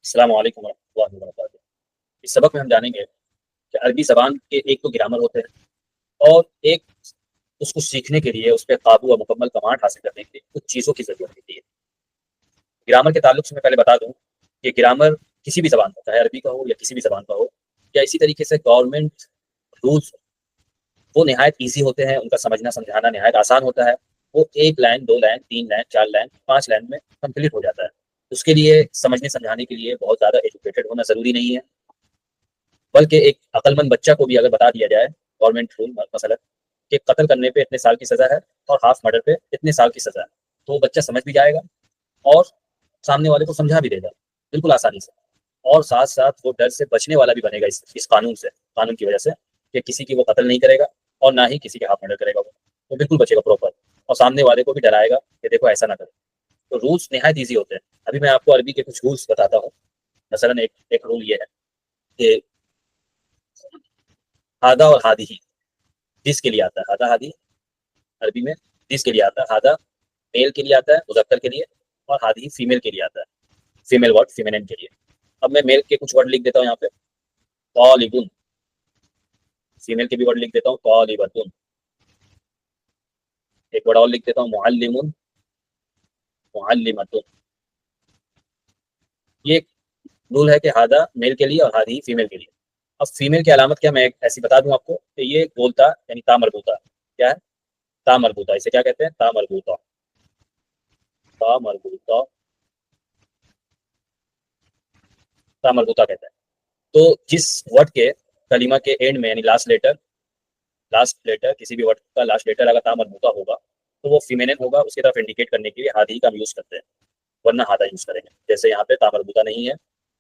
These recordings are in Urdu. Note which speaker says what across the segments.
Speaker 1: السلام علیکم ورحمۃ اللہ وبرکاتہ۔ اس سبق میں ہم جانیں گے کہ عربی زبان کے ایک تو گرامر ہوتے ہیں، اور ایک اس کو سیکھنے کے لیے، اس پہ قابو و مکمل کمانڈ حاصل کرنے کے لیے کچھ چیزوں کی ضرورت ہوتی ہے۔ گرامر کے تعلق سے میں پہلے بتا دوں کہ گرامر کسی بھی زبان کا، چاہے عربی کا ہو یا کسی بھی زبان کا ہو، یا اسی طریقے سے گورنمنٹ رولز، وہ نہایت ایزی ہوتے ہیں، ان کا سمجھنا سمجھانا نہایت آسان ہوتا ہے۔ وہ ایک لائن، دو لائن، تین لائن، چار لائن، پانچ لائن میں کمپلیٹ ہو جاتا ہے۔ اس کے لیے سمجھنے سمجھانے کے لیے بہت زیادہ ایجوکیٹڈ ہونا ضروری نہیں ہے، بلکہ ایک عقل مند بچہ کو بھی اگر بتا دیا جائے گورنمنٹ رول مثلا کہ قتل کرنے پہ اتنے سال کی سزا ہے اور ہاف مرڈر پہ اتنے سال کی سزا ہے، تو وہ بچہ سمجھ بھی جائے گا اور سامنے والے کو سمجھا بھی دے گا بالکل آسانی سے، اور ساتھ ساتھ وہ ڈر سے بچنے والا بھی بنے گا اس قانون سے، قانون کی وجہ سے، کہ کسی کی وہ قتل نہیں کرے گا اور نہ ہی کسی کے ہاف مرڈر کرے گا، وہ بالکل بچے گا پراپر، اور سامنے والے کو بھی ڈرائے گا کہ دیکھو ایسا نہ کرے۔ تو رولس نہایت ایزی ہوتے ہیں۔ ابھی میں آپ کو عربی کے کچھ رولس بتاتا ہوں۔ مثلا ایک رول یہ ہے کہ ہادہ اور ہادی ہی جس کے لیے آتا ہے، ہادہ ہادی عربی میں جس کے لیے آتا ہے، ہادہ میل کے لیے آتا ہے مذکر کے لیے، اور ہادی فیمیل کے لیے آتا ہے، فیمیل ورڈ فیمینن کے لیے۔ اب میں میل کے کچھ ورڈ لکھ دیتا ہوں یہاں پہ، طالبن، فیمیل کے بھی ورڈ لکھ دیتا ہوں، طالبتن، ایک ورڈ اور لکھ دیتا ہوں، معلم، معلمتن۔ یہ رول ہے کہ ہادہ میل کے لیے اور ہادی فیمیل کے لیے۔ اب فیمیل کی علامت کیا، میں ایک ایسی بتا دوں آپ کو کہ یہ بولتا یعنی تا مربوطہ، کیا ہے؟ تا مربوطہ، اسے کیا کہتے ہیں؟ تا مربوطہ، تا مربوطہ، تا مربوطہ کہتے ہیں۔ تو جس ورڈ کے کلمہ کے اینڈ میں، یعنی لاسٹ لیٹر کسی بھی ورڈ کا لاسٹ لیٹر اگر تا مربوطہ ہوگا تو وہ فیمینن ہوگا، اس کی طرف انڈیکیٹ کرنے کے لیے ہادی کا ہم یوز کرتے ہیں، ورنہ ہادہ یوز کریں گے۔ جیسے یہاں پہ تا مربوطہ نہیں ہے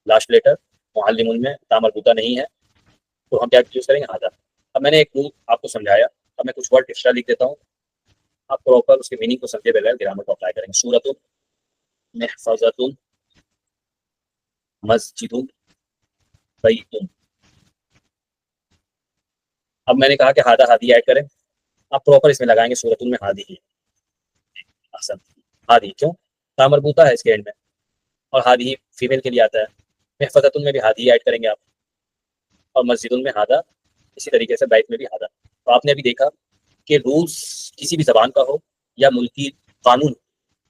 Speaker 1: لاسٹ لیٹر، معلمون میں تا مربوطہ نہیں ہے، تو ہم کیا یوز کریں گے؟ ہادہ۔ اب میں نے ایک رول آپ کو سمجھایا، اب میں کچھ ورڈ ایکسٹرا لکھ دیتا ہوں، آپ پراپر اس کے میننگ کو سمجھے بغیر گرامر کو اپلائی کریں گے۔ سورۃ، محفظۃ، مسجد، بیت۔ اب میں نے کہا کہ ہادہ ہادی ایڈ کریں، آپ پراپر اس میں لگائیں گے سورۃ میں ہادی ہی، احسن، ہادی، کیوں؟ تا مربوطہ ہے اس کے اینڈ میں، اور ہادی ہی فیمیل کے لیے آتا ہے۔ محفظۃ میں بھی ہادی ایڈ کریں گے آپ، اور مسجد میں ہادہ، اسی طریقے سے بیت میں بھی ہادہ۔ تو آپ نے ابھی دیکھا کہ رولس کسی بھی زبان کا ہو یا ملکی قانون،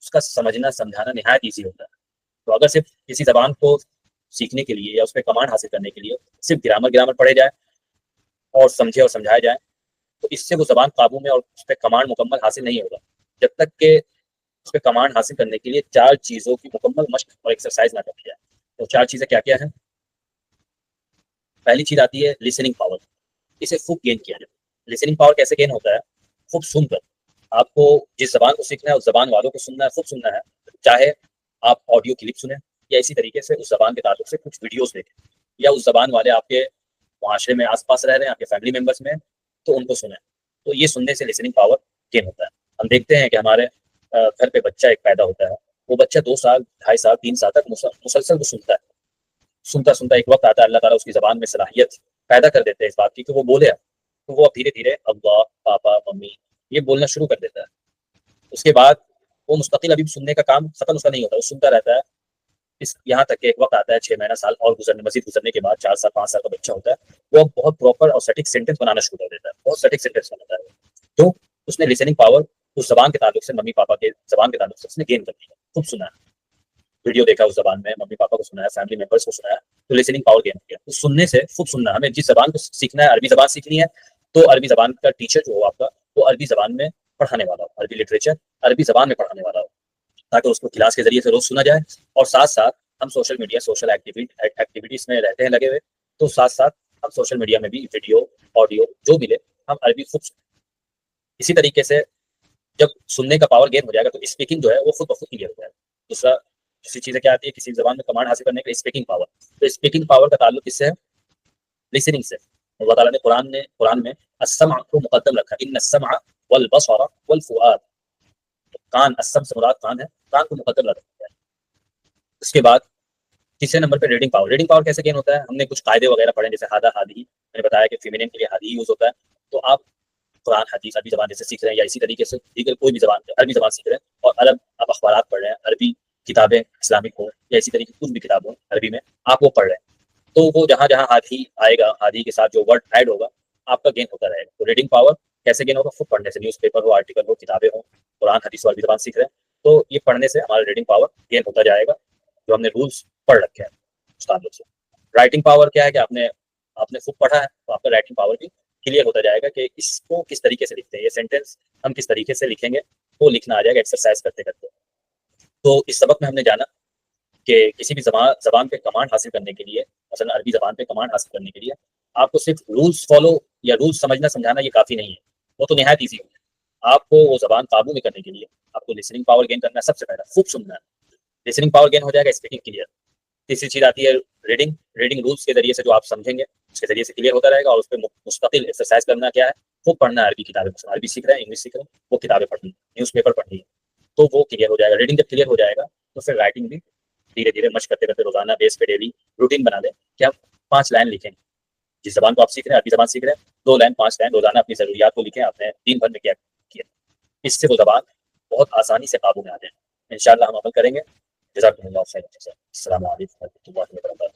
Speaker 1: اس کا سمجھنا سمجھانا نہایت ایزی ہوتا ہے۔ تو اگر صرف کسی زبان کو سیکھنے کے لیے یا اس پہ کمانڈ حاصل کرنے کے لیے صرف گرامر پڑھے جائے اور سمجھے اور سمجھایا جائے، تو اس سے وہ زبان قابو میں اور اس پہ کمانڈ مکمل حاصل نہیں ہوگا جب تک کہ اس پہ کمانڈ حاصل کرنے کے لیے چار چیزوں کی مکمل مشق اور ایکسرسائز نہ کر دی جائے۔ تو چار چیزیں کیا کیا ہیں؟ پہلی چیز آتی ہے لسننگ پاور، اسے خوب گین کیا جائے۔ لسننگ پاور کیسے گین ہوتا ہے؟ خوب سن کر، آپ کو جس زبان کو سیکھنا ہے اس زبان والوں کو سننا ہے، خوب سننا ہے، چاہے آپ آڈیو کلپ سنیں یا اسی طریقے سے اس زبان کے تعلق سے کچھ ویڈیوز دیکھیں، یا اس زبان والے آپ کے معاشرے میں آس پاس رہ رہے ہیں، آپ کے فیملی ممبرس میں، تو ان کو سنیں۔ تو یہ سننے سے لسننگ پاور گین ہوتا ہے۔ ہم دیکھتے ہیں کہ ہمارے گھر پہ بچہ ایک پیدا ہوتا ہے، وہ بچہ 2 سال، 2.5 سال، 3 سال تک مسلسل وہ سنتا ہے، سنتا سنتا ایک وقت آتا ہے اللہ تعالیٰ اس کی زبان میں صلاحیت پیدا کر دیتے ہیں اس بات کی کہ وہ بولے، تو وہ اب دھیرے دھیرے ابا، پاپا، ممی یہ بولنا شروع کر دیتا ہے۔ اس کے بعد وہ مستقل ابھی سننے کا کام ختم اس کا نہیں ہوتا، وہ سنتا رہتا ہے، یہاں تک کہ ایک وقت آتا ہے 6 مہینہ، سال اور مزید گزرنے کے بعد 4 سال، 5 سال کا بچہ ہوتا ہے، وہ بہت پراپر اور سٹک سینٹینس بنانا شروع کر دیتا ہے، بہت سٹک سینٹینس بناتا ہے، تو اس نے لسننگ پاور اس زبان کے تعلق سے، ممی پاپا کے زبان کے تعلق سے اس نے گین کر دیا، خوب سنا ہے، ویڈیو دیکھا اس زبان میں، ممی پاپا کو سنایا، فیملی ممبرس کو سنایا، تو لسننگ پاور گین ہو گیا۔ تو سننے سے خوب سننا، ہمیں جس زبان کو سیکھنا ہے، عربی زبان سیکھنی ہے، تو عربی زبان کا ٹیچر جو ہو آپ کا، وہ عربی زبان میں پڑھانے والا ہو، عربی لٹریچر عربی زبان میں پڑھانے والا ہو، تاکہ اس کو کلاس کے ذریعے سے روز سنا جائے، اور ساتھ ساتھ ہم سوشل میڈیا، سوشل ایکٹیویٹیز میں رہتے ہیں لگے ہوئے، تو ساتھ ساتھ ہم سوشل میڈیا میں بھی ویڈیو، آڈیو جو بھی لے، ہم عربی خوب سنیں۔ اسی طریقے سے جب سننے کا پاور گین ہو جائے گا تو اسپیکنگ جو ہے وہ خود بخود کلیئر ہو جائے گا۔ دوسری چیزیں کیا آتی ہے کسی زبان میں کمانڈ حاصل کرنے کے لیے؟ Speaking power. تو اسپیکنگ پاور کا تعلق کس سے ہے؟ لسننگ سے۔ اللہ تعالیٰ نے قرآن میں السمع کو مقدم رکھا، ان السمع والبصر والفؤاد، کان، السمع سے مراد کان ہے، کان کو مقدم رکھا ہے۔ اس کے بعد تیسرے نمبر پہ ریڈنگ پاور۔ ریڈنگ پاور کیسے گین ہوتا ہے؟ ہم نے کچھ قاعدے وغیرہ پڑھے، جیسے ہادہ ہادی، میں نے بتایا کہ فیمینن کے لیے ہادی یوز ہوتا ہے، تو آپ قرآن حدیث عربی زبان جیسے سیکھ رہے ہیں، یا اسی طریقے سے دیگر کوئی بھی زبان عربی زبان سیکھ رہے ہیں، اور عرب آپ اخبارات پڑھ رہے ہیں، عربی کتابیں اسلامک ہو یا اسی طریقے کی کچھ بھی کتاب ہو عربی میں آپ وہ پڑھ رہے ہیں، تو وہ جہاں جہاں ہاتھی آئے گا، ہاتھی کے ساتھ جو ورڈ ایڈ ہوگا آپ کا گین ہوتا رہے گا۔ تو ریڈنگ پاور کیسے گین ہوگا؟ خود پڑھنے سے، نیوز پیپر ہو، آرٹیکل ہو، کتابیں ہوں، قرآن حدیث والی زبان سیکھ رہے ہیں تو یہ پڑھنے سے ہمارا ریڈنگ پاور گین ہوتا جائے گا، جو ہم نے رولس پڑھ رکھے ہیں استادوں سے۔ رائٹنگ پاور کیا ہے کہ آپ نے خود پڑھا ہے تو آپ کا رائٹنگ پاور بھی کلیئر ہوتا جائے گا کہ اس کو کس طریقے سے لکھتے ہیں، یہ سینٹینس ہم کس طریقے سے لکھیں گے وہ لکھنا آ جائے گا ایکسرسائز کرتے کرتے۔ تو اس سبق میں ہم نے جانا کہ کسی بھی زبان پہ کمانڈ حاصل کرنے کے لیے، مثلا عربی زبان پہ کمانڈ حاصل کرنے کے لیے آپ کو صرف رولس فالو یا رولس سمجھنا سمجھانا یہ کافی نہیں ہے، وہ تو نہایت ایزی ہے۔ آپ کو وہ زبان قابو میں کرنے کے لیے آپ کو لسننگ پاور گین کرنا ہے، سب سے پہلا خوب سننا ہے، لسننگ پاور گین ہو جائے گا، اسپیکنگ کلیئر۔ تیسری چیز آتی ہے ریڈنگ رولس کے ذریعے سے جو آپ سمجھیں گے اس کے ذریعے سے کلیئر ہوتا رہے گا، اور اس پہ مستقل ایکسرسائز کرنا کیا ہے، خوب پڑھنا ہے عربی کتابیں، مثلا عربی سیکھ رہے ہیں، انگلش سیکھ رہے ہیں، وہ کتابیں پڑھنی ہے، نیوز پیپر پڑھنی ہے، تو وہ کلیئر ہو جائے گا۔ ریڈنگ جب کلیئر ہو جائے گا تو پھر رائٹنگ بھی دھیرے دھیرے مشق کرتے کرتے روزانہ بیس پہ ڈیلی روٹین بنا دیں کہ آپ 5 لائن لکھیں، جس زبان کو آپ سیکھ رہے ہیں، عربی زبان سیکھ رہے ہیں، 2 لائن 5 لائن روزانہ اپنی ضروریات کو لکھیں، آپ نے دن بھر میں کیا کیا، اس سے وہ زبان بہت آسانی سے قابو میں آ جائے۔ انشاءاللہ ہم عمل کریں گے۔ جزاکم اللہ خیر۔ السلام علیکم و رحمۃ اللہ وبرکاتہ۔